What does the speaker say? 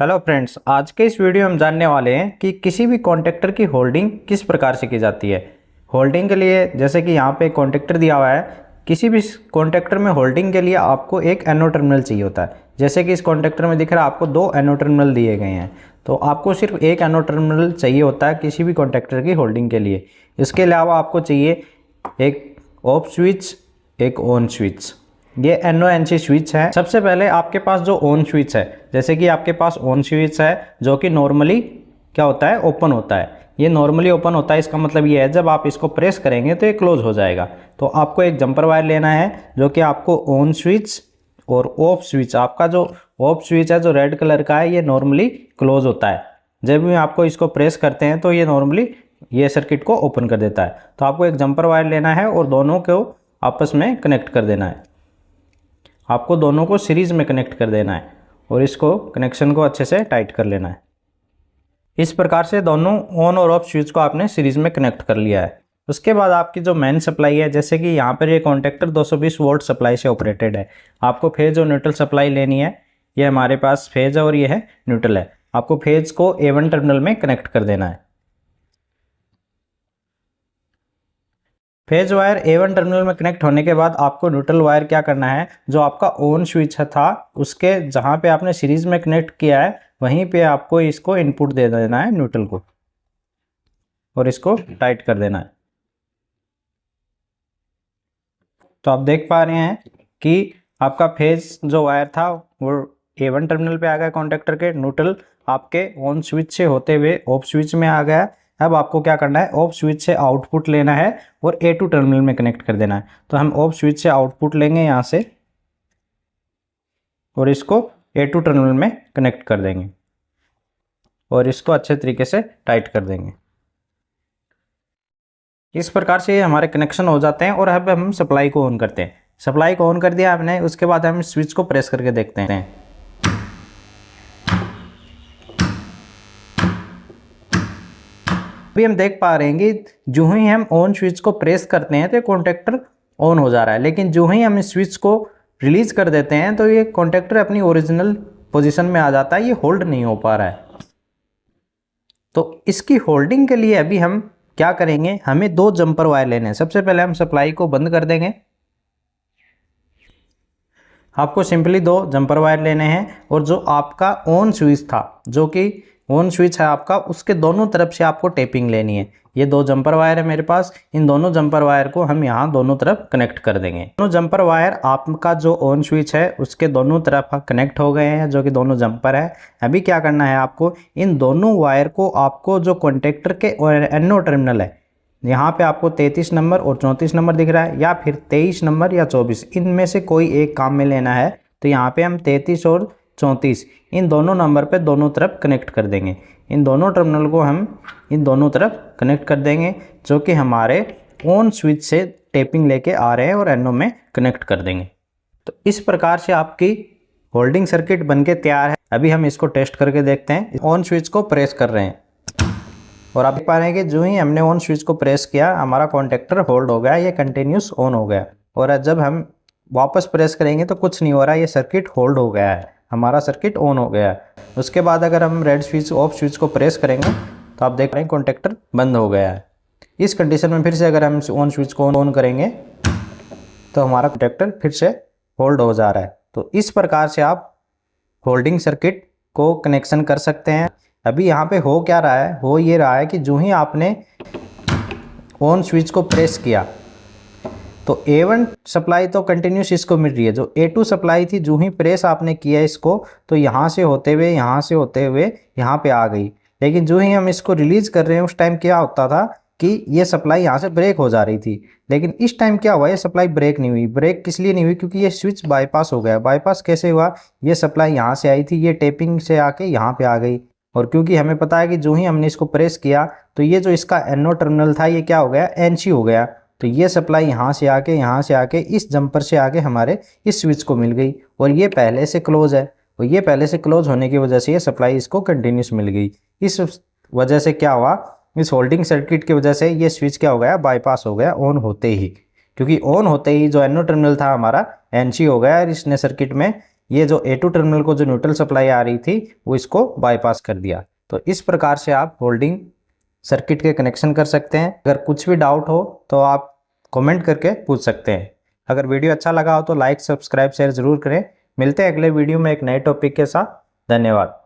Hello friends, आज के इस वीडियो में हम जानने वाले हैं कि किसी भी कॉन्टेक्टर की होल्डिंग किस प्रकार से की जाती है। होल्डिंग के लिए जैसे कि यहाँ पे कॉन्टेक्टर दिया हुआ है, किसी भी कॉन्टेक्टर में होल्डिंग के लिए आपको एक एनो टर्मिनल चाहिए होता है। जैसे कि इस कॉन्टेक्टर में दिख रहा है आपको दो एनो टर्मिनल दिए गए हैं, तो आपको सिर्फ एक एनो टर्मिनल चाहिए होता है किसी भी कॉन्टेक्टर की होल्डिंग के लिए। इसके अलावा आपको चाहिए एक ऑफ स्विच, एक ऑन स्विच। ये NONC स्विच है। सबसे पहले आपके पास जो ऑन स्विच है, जैसे कि आपके पास ऑन स्विच है जो कि नॉर्मली क्या होता है, ओपन होता है। ये नॉर्मली ओपन होता है, इसका मतलब ये है जब आप इसको प्रेस करेंगे तो ये क्लोज हो जाएगा। तो आपको एक जंपर वायर लेना है जो कि आपको ऑन स्विच और ऑफ स्विच, आपका जो ऑफ स्विच है जो रेड कलर का है, ये नॉर्मली क्लोज होता है। जब भी आपको इसको प्रेस करते हैं तो ये नॉर्मली ये सर्किट को ओपन कर देता है। तो आपको एक जंपर वायर लेना है और दोनों को आपस में कनेक्ट कर देना है। आपको दोनों को सीरीज में कनेक्ट कर देना है और इसको कनेक्शन को अच्छे से टाइट कर लेना है। इस प्रकार से दोनों ऑन और ऑफ स्विच को आपने सीरीज में कनेक्ट कर लिया है। उसके बाद आपकी जो मेन सप्लाई है, जैसे कि यहाँ पर ये कॉन्टेक्टर 220 वोल्ट सप्लाई से ऑपरेटेड है। आपको फेज और न्यूट्रल सप्लाई लेनी है। ये हमारे पास फेज है और ये है न्यूट्रल है। आपको फेज को A1 टर्मिनल में कनेक्ट कर देना है। फेज वायर A1 टर्मिनल में कनेक्ट होने के बाद आपको न्यूट्रल वायर क्या करना है, जो आपका ऑन स्विच था उसके जहाँ पे आपने सीरीज में कनेक्ट किया है वहीं पे आपको इसको इनपुट दे देना है न्यूट्रल को, और इसको टाइट कर देना है। तो आप देख पा रहे हैं कि आपका फेज जो वायर था वो A1 टर्मिनल पे आ गया कॉन्टेक्टर के। न्यूट्रल आपके ऑन स्विच से होते हुए ऑफ स्विच में आ गया। अब आपको क्या करना है, ऑफ स्विच से आउटपुट लेना है और A2 टर्मिनल में कनेक्ट कर देना है। तो हम ऑफ स्विच से आउटपुट लेंगे यहाँ से और इसको A2 टर्मिनल में कनेक्ट कर देंगे और इसको अच्छे तरीके से टाइट कर देंगे। इस प्रकार से हमारे कनेक्शन हो जाते हैं। और अब हम सप्लाई को ऑन करते हैं। सप्लाई को ऑन कर दिया आपने, उसके बाद हम स्विच को प्रेस करके देखते हैं। अभी हम देख पा रहे हैं कि जो ही हम ऑन स्विच को प्रेस करते हैं तो कॉन्टेक्टर ऑन हो जा रहा है, लेकिन जो ही हम इस स्विच को रिलीज कर देते हैं तो ये कॉन्टेक्टर अपनी ओरिजिनल पोजीशन में आ जाता है। ये होल्ड नहीं हो पा रहा है। तो इसकी होल्डिंग के लिए अभी हम क्या करेंगे, हमें दो जंपर वायर लेने हैं। सबसे पहले हम सप्लाई को बंद कर देंगे। आपको सिंपली दो जंपर वायर लेने हैं और जो आपका ऑन स्विच था, जो कि ऑन स्विच है आपका, उसके दोनों तरफ से आपको टेपिंग लेनी है। ये दो जंपर वायर है मेरे पास। इन दोनों जंपर वायर को हम यहाँ दोनों तरफ कनेक्ट कर देंगे। दोनों जंपर वायर आपका जो ऑन स्विच है उसके दोनों तरफ कनेक्ट हो गए हैं, जो कि दोनों जंपर है। अभी क्या करना है, आपको इन दोनों वायर को, आपको जो कॉन्टेक्टर के NO टर्मिनल है, यहाँ पे आपको 33 नंबर और 34 नंबर दिख रहा है, या फिर 23 नंबर या 24, इनमें से कोई एक काम में लेना है। तो यहाँ पे हम 33 और 34 इन दोनों नंबर पे दोनों तरफ कनेक्ट कर देंगे। इन दोनों टर्मिनल को हम इन दोनों तरफ कनेक्ट कर देंगे, जो कि हमारे ऑन स्विच से टेपिंग लेके आ रहे हैं, और NO में कनेक्ट कर देंगे। तो इस प्रकार से आपकी होल्डिंग सर्किट बनके तैयार है। अभी हम इसको टेस्ट करके देखते हैं। ऑन स्विच को प्रेस कर रहे हैं और आप देख पा रहे हैं कि जो ही हमने ऑन स्विच को प्रेस किया हमारा कॉन्टेक्टर होल्ड हो गया, ये कंटिन्यूस ऑन हो गया। और जब हम वापस प्रेस करेंगे तो कुछ नहीं हो रहा, ये सर्किट होल्ड हो गया है, हमारा सर्किट ऑन हो गया है। उसके बाद अगर हम रेड स्विच ऑफ स्विच को प्रेस करेंगे तो आप देख रहे हैं कॉन्टेक्टर बंद हो गया है। इस कंडीशन में फिर से अगर हम ऑन स्विच को ऑन करेंगे तो हमारा कॉन्टेक्टर फिर से होल्ड हो जा रहा है। तो इस प्रकार से आप होल्डिंग सर्किट को कनेक्शन कर सकते हैं। अभी यहाँ पे हो क्या रहा है, हो ये रहा है कि जो ही आपने ऑन स्विच को प्रेस किया तो A1 सप्लाई तो कंटिन्यूस इसको मिल रही है। जो A2 सप्लाई थी, जो ही प्रेस आपने किया इसको तो यहाँ से होते हुए यहाँ पे आ गई। लेकिन जो ही हम इसको रिलीज कर रहे हैं उस टाइम क्या होता था कि ये सप्लाई यहाँ से ब्रेक हो जा रही थी। लेकिन इस टाइम क्या हुआ, ये सप्लाई ब्रेक नहीं हुई। ब्रेक किस लिए नहीं हुई, क्योंकि ये स्विच बाईपास हो गया। बाईपास कैसे हुआ, ये सप्लाई यहाँ से आई थी, ये टेपिंग से आके यहाँ पे आ गई। और क्योंकि हमें पता है कि जो ही हमने इसको प्रेस किया तो ये जो इसका NO टर्मिनल था ये क्या हो गया, NC हो गया। तो ये सप्लाई यहाँ से आके इस जंपर से आके हमारे इस स्विच को मिल गई, और ये पहले से क्लोज है। और ये पहले से क्लोज होने की वजह से ये सप्लाई इसको कंटिन्यूस मिल गई। इस वजह से क्या हुआ, इस होल्डिंग सर्किट की वजह से ये स्विच क्या हो गया, बाईपास हो गया ऑन होते ही। क्योंकि ऑन होते ही जो NO टर्मिनल था हमारा NC हो गया और इसने सर्किट में ये जो A2 टर्मिनल को जो न्यूट्रल सप्लाई आ रही थी वो इसको बाईपास कर दिया। तो इस प्रकार से आप होल्डिंग सर्किट के कनेक्शन कर सकते हैं। अगर कुछ भी डाउट हो तो आप कमेंट करके पूछ सकते हैं। अगर वीडियो अच्छा लगा हो तो लाइक, सब्सक्राइब, शेयर जरूर करें। मिलते हैं अगले वीडियो में एक नए टॉपिक के साथ। धन्यवाद।